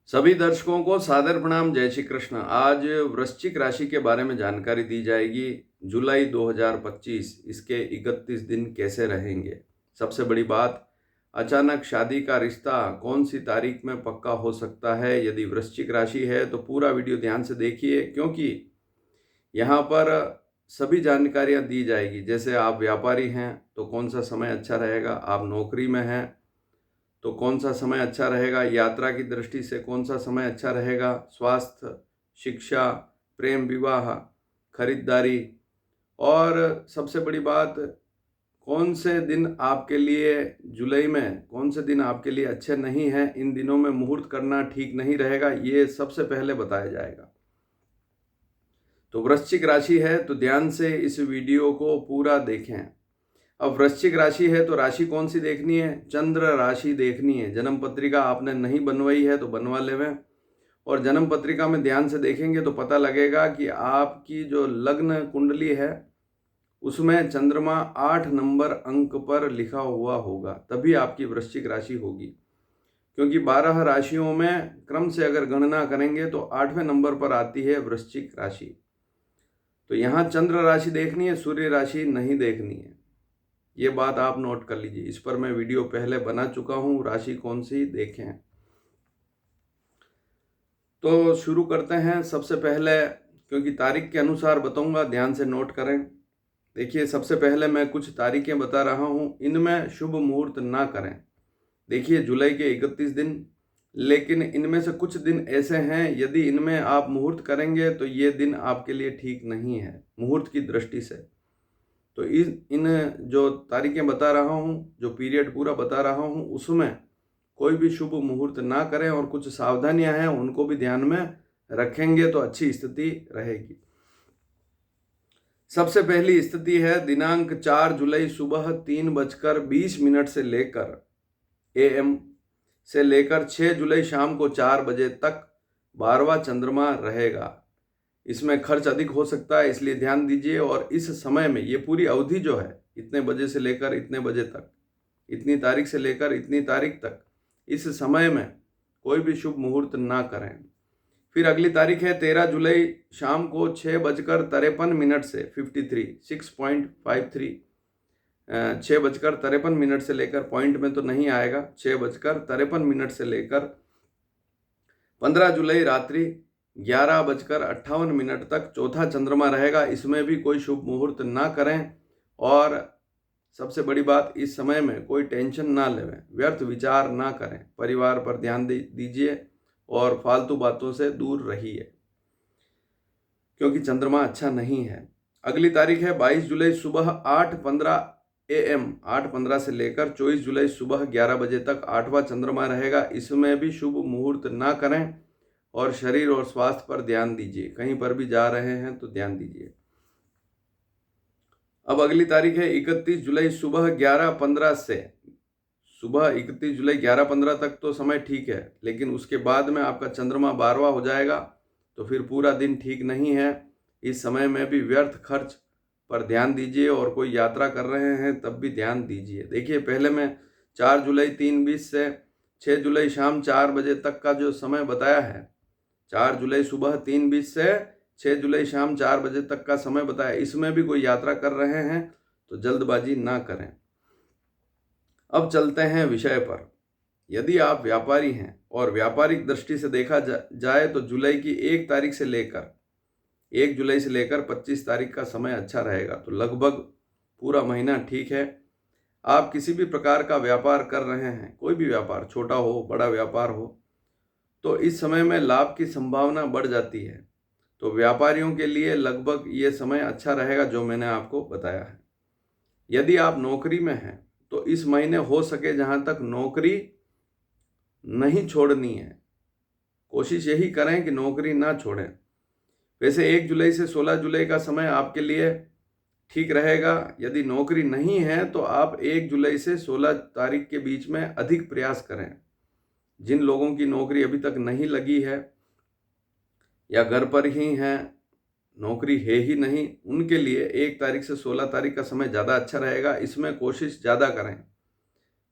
सभी दर्शकों को सादर प्रणाम। जय श्री कृष्ण। आज वृश्चिक राशि के बारे में जानकारी दी जाएगी। जुलाई 2025 इसके 31 दिन कैसे रहेंगे। सबसे बड़ी बात, अचानक शादी का रिश्ता कौन सी तारीख में पक्का हो सकता है। यदि वृश्चिक राशि है तो पूरा वीडियो ध्यान से देखिए, क्योंकि यहाँ पर सभी जानकारियाँ दी जाएगी। जैसे आप व्यापारी हैं तो कौन सा समय अच्छा रहेगा, आप नौकरी में हैं तो कौन सा समय अच्छा रहेगा, यात्रा की दृष्टि से कौन सा समय अच्छा रहेगा, स्वास्थ्य, शिक्षा, प्रेम विवाह, खरीदारी, और सबसे बड़ी बात, कौन से दिन आपके लिए जुलाई में कौन से दिन आपके लिए अच्छे नहीं हैं, इन दिनों में मुहूर्त करना ठीक नहीं रहेगा, ये सबसे पहले बताया जाएगा। तो वृश्चिक राशि है तो ध्यान से इस वीडियो को पूरा देखें। अब वृश्चिक राशि है तो राशि कौन सी देखनी है? चंद्र राशि देखनी है। जन्म पत्रिका आपने नहीं बनवाई है तो बनवा लेवें, और जन्म पत्रिका में ध्यान से देखेंगे तो पता लगेगा कि आपकी जो लग्न कुंडली है उसमें चंद्रमा 8 नंबर अंक पर लिखा हुआ होगा, तभी आपकी वृश्चिक राशि होगी। क्योंकि 12 राशियों में क्रम से अगर गणना करेंगे तो 8वें नंबर पर आती है वृश्चिक राशि। तो यहाँ चंद्र राशि देखनी है, सूर्य राशि नहीं देखनी है। ये बात आप नोट कर लीजिए। इस पर मैं वीडियो पहले बना चुका हूँ, राशि कौन सी देखें। तो शुरू करते हैं। सबसे पहले, क्योंकि तारीख के अनुसार बताऊंगा, ध्यान से नोट करें। देखिए, सबसे पहले मैं कुछ तारीखें बता रहा हूँ, इनमें शुभ मुहूर्त ना करें। देखिए, जुलाई के 31 दिन, लेकिन इनमें से कुछ दिन ऐसे हैं यदि इनमें आप मुहूर्त करेंगे तो ये दिन आपके लिए ठीक नहीं है मुहूर्त की दृष्टि से। तो इन जो तारीखें बता रहा हूँ, जो पीरियड पूरा बता रहा हूँ, उसमें कोई भी शुभ मुहूर्त ना करें, और कुछ सावधानियां हैं उनको भी ध्यान में रखेंगे तो अच्छी स्थिति रहेगी। सबसे पहली स्थिति है दिनांक 4 जुलाई सुबह 3:20 से लेकर AM से लेकर 6 जुलाई शाम को 4 बजे तक 12वां चंद्रमा रहेगा। इसमें खर्च अधिक हो सकता है, इसलिए ध्यान दीजिए। और इस समय में ये पूरी अवधि जो है, इतने बजे से लेकर इतने बजे तक, इतनी तारीख से लेकर इतनी तारीख तक, इस समय में कोई भी शुभ मुहूर्त ना करें। फिर अगली तारीख है 13 जुलाई शाम को 6:53 से 6:53 6:53 से लेकर, पॉइंट में तो नहीं आएगा, 6:53 से लेकर 15 जुलाई रात्रि 11:58 तक चौथा चंद्रमा रहेगा। इसमें भी कोई शुभ मुहूर्त ना करें। और सबसे बड़ी बात, इस समय में कोई टेंशन ना लें, व्यर्थ विचार ना करें, परिवार पर ध्यान दीजिए और फालतू बातों से दूर रहिए, क्योंकि चंद्रमा अच्छा नहीं है। अगली तारीख है 22 जुलाई सुबह 8:15 AM 8:15 से लेकर 24 जुलाई सुबह 11 बजे तक 8वां चंद्रमा रहेगा। इसमें भी शुभ मुहूर्त ना करें, और शरीर और स्वास्थ्य पर ध्यान दीजिए। कहीं पर भी जा रहे हैं तो ध्यान दीजिए। अब अगली तारीख है 31 जुलाई सुबह 11:15 से, सुबह 31 जुलाई 11:15 तक तो समय ठीक है, लेकिन उसके बाद में आपका चंद्रमा 12वां हो जाएगा, तो फिर पूरा दिन ठीक नहीं है। इस समय में भी व्यर्थ खर्च पर ध्यान दीजिए, और कोई यात्रा कर रहे हैं तब भी ध्यान दीजिए। देखिए, पहले मैं 4 जुलाई 3:20 से 6 जुलाई शाम 4 बजे तक का जो समय बताया है, 4 जुलाई सुबह 3:20 से 6 जुलाई शाम 4 बजे तक का समय बताया, इसमें भी कोई यात्रा कर रहे हैं तो जल्दबाजी ना करें। अब चलते हैं विषय पर। यदि आप व्यापारी हैं और व्यापारिक दृष्टि से देखा जाए तो जुलाई की 1 तारीख से लेकर 1 जुलाई से लेकर 25 तारीख का समय अच्छा रहेगा। तो लगभग पूरा महीना ठीक है। आप किसी भी प्रकार का व्यापार कर रहे हैं, कोई भी व्यापार, छोटा हो बड़ा व्यापार हो, तो इस समय में लाभ की संभावना बढ़ जाती है। तो व्यापारियों के लिए लगभग ये समय अच्छा रहेगा जो मैंने आपको बताया है। यदि आप नौकरी में हैं तो इस महीने हो सके जहाँ तक नौकरी नहीं छोड़नी है, कोशिश यही करें कि नौकरी ना छोड़ें। वैसे 1 जुलाई से 16 जुलाई का समय आपके लिए ठीक रहेगा। यदि नौकरी नहीं है तो आप 1 जुलाई से 16 तारीख के बीच में अधिक प्रयास करें। जिन लोगों की नौकरी अभी तक नहीं लगी है या घर पर ही हैं, नौकरी है ही नहीं, उनके लिए 1 तारीख से 16 तारीख का समय ज़्यादा अच्छा रहेगा। इसमें कोशिश ज़्यादा करें।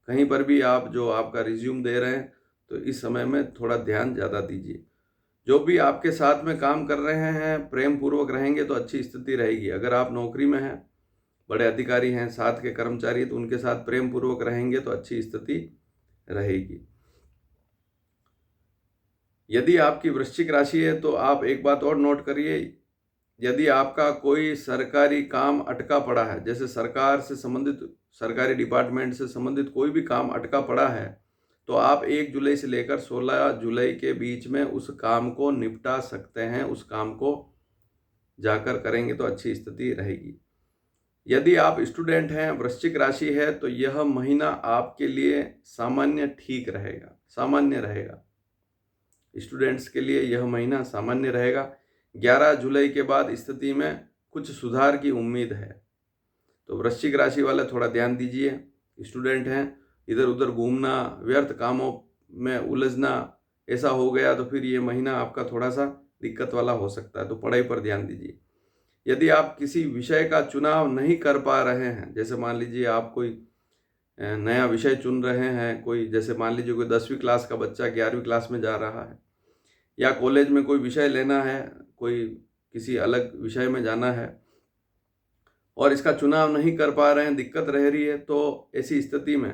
कहीं पर भी आप जो आपका रिज्यूम दे रहे हैं तो इस समय में थोड़ा ध्यान ज़्यादा दीजिए। जो भी आपके साथ में काम कर रहे हैं प्रेम पूर्वक रहेंगे तो अच्छी स्थिति रहेगी। अगर आप नौकरी में हैं, बड़े अधिकारी हैं, साथ के कर्मचारी, तो उनके साथ प्रेम पूर्वक रहेंगे तो अच्छी स्थिति रहेगी। यदि आपकी वृश्चिक राशि है तो आप एक बात और नोट करिए, यदि आपका कोई सरकारी काम अटका पड़ा है, जैसे सरकार से संबंधित, सरकारी डिपार्टमेंट से संबंधित कोई भी काम अटका पड़ा है, तो आप 1 जुलाई से लेकर 16 जुलाई के बीच में उस काम को निपटा सकते हैं। उस काम को जाकर करेंगे तो अच्छी स्थिति रहेगी। यदि आप स्टूडेंट हैं, वृश्चिक राशि है, तो यह महीना आपके लिए सामान्य ठीक रहेगा, सामान्य रहेगा। स्टूडेंट्स के लिए यह महीना सामान्य रहेगा। 11 जुलाई के बाद स्थिति में कुछ सुधार की उम्मीद है। तो वृश्चिक राशि वाले थोड़ा ध्यान दीजिए। स्टूडेंट हैं, इधर उधर घूमना, व्यर्थ कामों में उलझना, ऐसा हो गया तो फिर ये महीना आपका थोड़ा सा दिक्कत वाला हो सकता है, तो पढ़ाई पर ध्यान दीजिए। यदि आप किसी विषय का चुनाव नहीं कर पा रहे हैं, जैसे मान लीजिए आप कोई नया विषय चुन रहे हैं, कोई जैसे मान लीजिए कोई 10वीं क्लास का बच्चा 11वीं क्लास में जा रहा है, या कॉलेज में कोई विषय लेना है, कोई किसी अलग विषय में जाना है और इसका चुनाव नहीं कर पा रहे हैं, दिक्कत रह रही है, तो ऐसी स्थिति में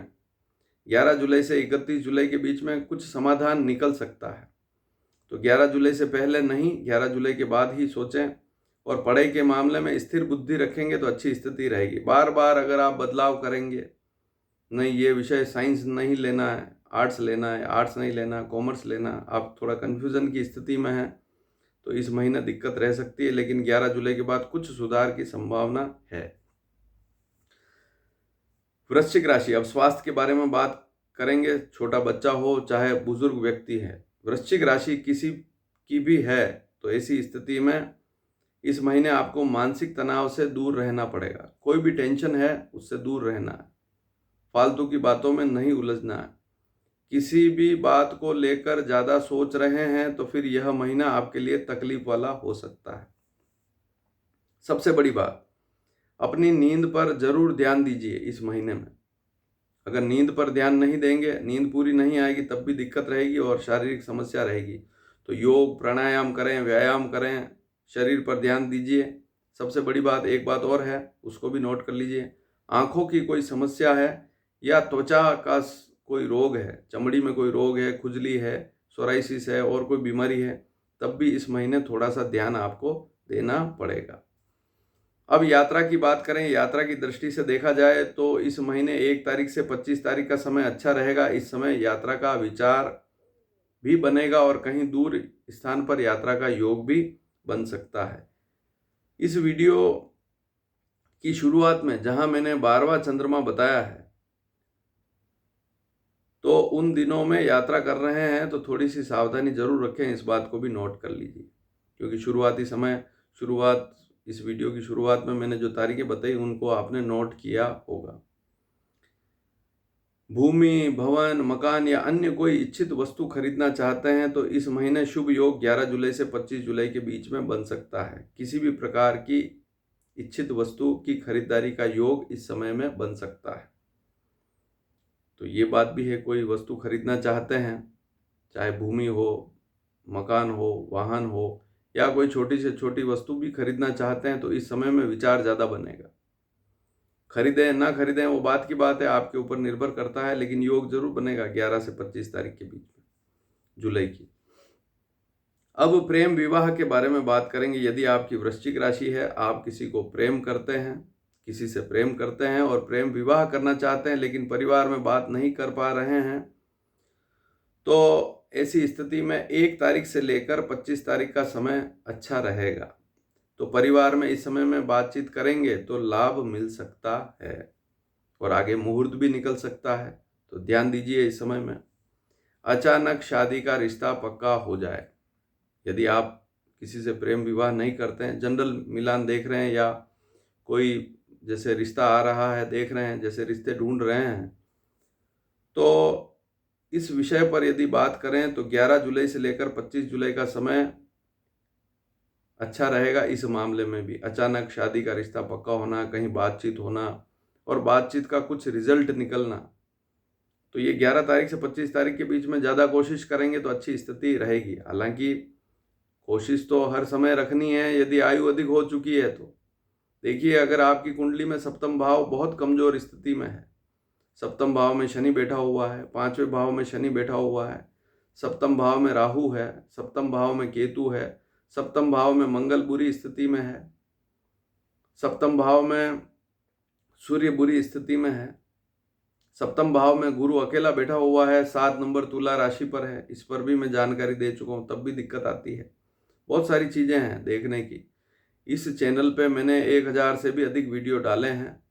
11 जुलाई से 31 जुलाई के बीच में कुछ समाधान निकल सकता है। तो 11 जुलाई से पहले नहीं, 11 जुलाई के बाद ही सोचें। और पढ़ाई के मामले में स्थिर बुद्धि रखेंगे तो अच्छी स्थिति रहेगी। बार बार अगर आप बदलाव करेंगे, नहीं ये विषय साइंस नहीं लेना है, आर्ट्स लेना है, आर्ट्स नहीं लेना, कॉमर्स लेना, आप थोड़ा कन्फ्यूज़न की स्थिति में हैं, तो इस महीने दिक्कत रह सकती है। लेकिन 11 जुलाई के बाद कुछ सुधार की संभावना है। वृश्चिक राशि, अब स्वास्थ्य के बारे में बात करेंगे। छोटा बच्चा हो चाहे बुजुर्ग व्यक्ति है, वृश्चिक राशि किसी की भी है, तो ऐसी स्थिति में इस महीने आपको मानसिक तनाव से दूर रहना पड़ेगा। कोई भी टेंशन है उससे दूर रहना है, फालतू की बातों में नहीं उलझना है। किसी भी बात को लेकर ज़्यादा सोच रहे हैं तो फिर यह महीना आपके लिए तकलीफ वाला हो सकता है। सबसे बड़ी बात, अपनी नींद पर जरूर ध्यान दीजिए इस महीने में। अगर नींद पर ध्यान नहीं देंगे, नींद पूरी नहीं आएगी, तब भी दिक्कत रहेगी और शारीरिक समस्या रहेगी। तो योग प्राणायाम करें, व्यायाम करें, शरीर पर ध्यान दीजिए। सबसे बड़ी बात, एक बात और है, उसको भी नोट कर लीजिए। आँखों की कोई समस्या है या त्वचा का कोई रोग है, चमड़ी में कोई रोग है, खुजली है, सोराइसिस है और कोई बीमारी है, तब भी इस महीने थोड़ा सा ध्यान आपको देना पड़ेगा। अब यात्रा की बात करें, यात्रा की दृष्टि से देखा जाए तो इस महीने 1 तारीख से 25 तारीख का समय अच्छा रहेगा। इस समय यात्रा का विचार भी बनेगा और कहीं दूर स्थान पर यात्रा का योग भी बन सकता है। इस वीडियो की शुरुआत में जहां मैंने 12वां चंद्रमा बताया है, तो उन दिनों में यात्रा कर रहे हैं तो थोड़ी सी सावधानी जरूर रखें, इस बात को भी नोट कर लीजिए। क्योंकि इस वीडियो की शुरुआत में मैंने जो तारीखें बताई उनको आपने नोट किया होगा। भूमि, भवन, मकान या अन्य कोई इच्छित वस्तु खरीदना चाहते हैं तो इस महीने शुभ योग 11 जुलाई से 25 जुलाई के बीच में बन सकता है। किसी भी प्रकार की इच्छित वस्तु की खरीदारी का योग इस समय में बन सकता है। तो ये बात भी है, कोई वस्तु खरीदना चाहते हैं, चाहे भूमि हो, मकान हो, वाहन हो या कोई छोटी से छोटी वस्तु भी खरीदना चाहते हैं, तो इस समय में विचार ज़्यादा बनेगा। खरीदें ना खरीदें वो बात की बात है, आपके ऊपर निर्भर करता है, लेकिन योग जरूर बनेगा 11 से 25 तारीख के बीच में जुलाई की। अब प्रेम विवाह के बारे में बात करेंगे। यदि आपकी वृश्चिक राशि है, आप किसी को प्रेम करते हैं, किसी से प्रेम करते हैं और प्रेम विवाह करना चाहते हैं, लेकिन परिवार में बात नहीं कर पा रहे हैं, तो ऐसी स्थिति में 1 तारीख से लेकर 25 तारीख का समय अच्छा रहेगा। तो परिवार में इस समय में बातचीत करेंगे तो लाभ मिल सकता है और आगे मुहूर्त भी निकल सकता है, तो ध्यान दीजिए इस समय में। अचानक शादी का रिश्ता पक्का हो जाए। यदि आप किसी से प्रेम विवाह नहीं करते हैं, जनरल मिलान देख रहे हैं या कोई जैसे रिश्ता आ रहा है देख रहे हैं, जैसे रिश्ते ढूंढ रहे हैं, तो इस विषय पर यदि बात करें तो 11 जुलाई से लेकर 25 जुलाई का समय अच्छा रहेगा। इस मामले में भी अचानक शादी का रिश्ता पक्का होना, कहीं बातचीत होना और बातचीत का कुछ रिजल्ट निकलना, तो ये 11 तारीख से 25 तारीख के बीच में ज़्यादा कोशिश करेंगे तो अच्छी स्थिति रहेगी। हालांकि कोशिश तो हर समय रखनी है यदि आयु अधिक हो चुकी है तो। देखिए, अगर आपकी कुंडली में सप्तम भाव बहुत कमज़ोर स्थिति में है, सप्तम भाव में शनि बैठा हुआ है, 5वें भाव में शनि बैठा हुआ है, सप्तम भाव में राहु है, सप्तम भाव में केतु है, सप्तम भाव में मंगल बुरी स्थिति में है, सप्तम भाव में सूर्य बुरी स्थिति में है, सप्तम भाव में गुरु अकेला बैठा हुआ है, 7 नंबर तुला राशि पर है। इस पर भी मैं जानकारी दे चुका हूँ, तब भी दिक्कत आती है। बहुत सारी चीज़ें हैं देखने की। इस चैनल पे मैंने 1000 से भी अधिक वीडियो डाले हैं।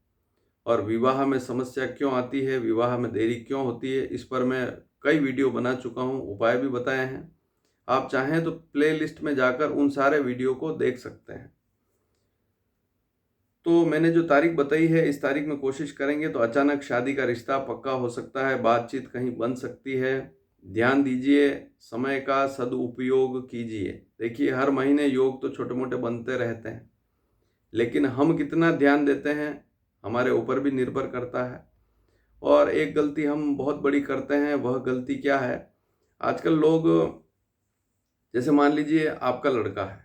और विवाह में समस्या क्यों आती है, विवाह में देरी क्यों होती है, इस पर मैं कई वीडियो बना चुका हूँ, उपाय भी बताए हैं। आप चाहें तो प्लेलिस्ट में जाकर उन सारे वीडियो को देख सकते हैं। तो मैंने जो तारीख बताई है, इस तारीख में कोशिश करेंगे तो अचानक शादी का रिश्ता पक्का हो सकता है, बातचीत कहीं बन सकती है। ध्यान दीजिए, समय का सदुपयोग कीजिए। देखिए, हर महीने योग तो छोटे मोटे बनते रहते हैं, लेकिन हम कितना ध्यान देते हैं हमारे ऊपर भी निर्भर करता है। और एक गलती हम बहुत बड़ी करते हैं, वह गलती क्या है, आजकल लोग, जैसे मान लीजिए आपका लड़का है,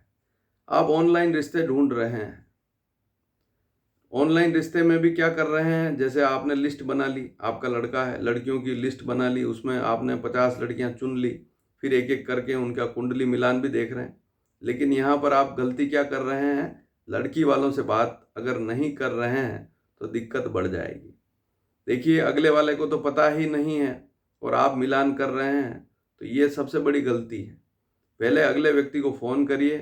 आप ऑनलाइन रिश्ते ढूंढ रहे हैं। ऑनलाइन रिश्ते में भी क्या कर रहे हैं, जैसे आपने लिस्ट बना ली, आपका लड़का है, लड़कियों की लिस्ट बना ली, उसमें आपने 50 लड़कियां चुन ली, फिर एक एक करके उनका कुंडली मिलान भी देख रहे हैं। लेकिन यहाँ पर आप गलती क्या कर रहे हैं, लड़की वालों से बात अगर नहीं कर रहे हैं तो दिक्कत बढ़ जाएगी। देखिए, अगले वाले को तो पता ही नहीं है और आप मिलान कर रहे हैं, तो ये सबसे बड़ी गलती है। पहले अगले व्यक्ति को फ़ोन करिए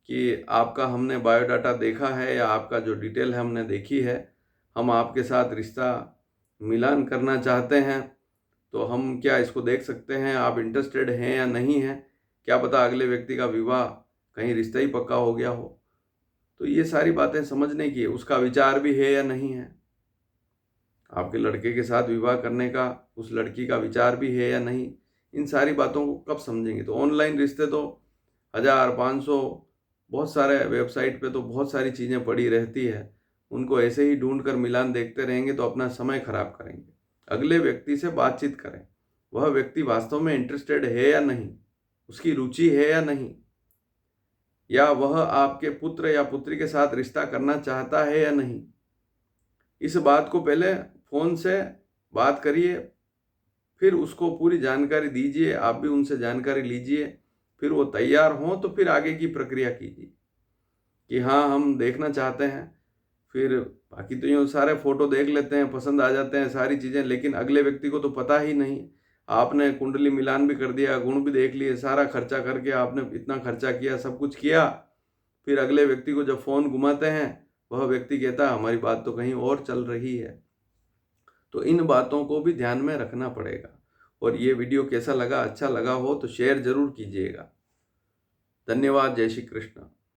कि आपका हमने बायोडाटा देखा है या आपका जो डिटेल है हमने देखी है, हम आपके साथ रिश्ता मिलान करना चाहते हैं, तो हम क्या इसको देख सकते हैं, आप इंटरेस्टेड हैं या नहीं हैं। क्या पता अगले व्यक्ति का विवाह कहीं रिश्ता ही पक्का हो गया हो। तो ये सारी बातें समझने की है, उसका विचार भी है या नहीं है, आपके लड़के के साथ विवाह करने का उस लड़की का विचार भी है या नहीं। इन सारी बातों को कब समझेंगे। तो ऑनलाइन रिश्ते तो 1000, 500, बहुत सारे वेबसाइट पे तो बहुत सारी चीज़ें पड़ी रहती है, उनको ऐसे ही ढूंढ कर मिलान देखते रहेंगे तो अपना समय खराब करेंगे। अगले व्यक्ति से बातचीत करें, वह व्यक्ति वास्तव में इंटरेस्टेड है या नहीं, उसकी रुचि है या नहीं, या वह आपके पुत्र या पुत्री के साथ रिश्ता करना चाहता है या नहीं। इस बात को पहले फ़ोन से बात करिए, फिर उसको पूरी जानकारी दीजिए, आप भी उनसे जानकारी लीजिए, फिर वो तैयार हों तो फिर आगे की प्रक्रिया कीजिए कि हाँ हम देखना चाहते हैं। फिर बाकी तो यूँ सारे फ़ोटो देख लेते हैं, पसंद आ जाते हैं सारी चीज़ें, लेकिन अगले व्यक्ति को तो पता ही नहीं। आपने कुंडली मिलान भी कर दिया, गुण भी देख लिए, सारा खर्चा करके आपने इतना खर्चा किया, सब कुछ किया, फिर अगले व्यक्ति को जब फ़ोन घुमाते हैं, वह व्यक्ति कहता है हमारी बात तो कहीं और चल रही है। तो इन बातों को भी ध्यान में रखना पड़ेगा। और ये वीडियो कैसा लगा, अच्छा लगा हो तो शेयर ज़रूर कीजिएगा। धन्यवाद। जय श्री कृष्ण।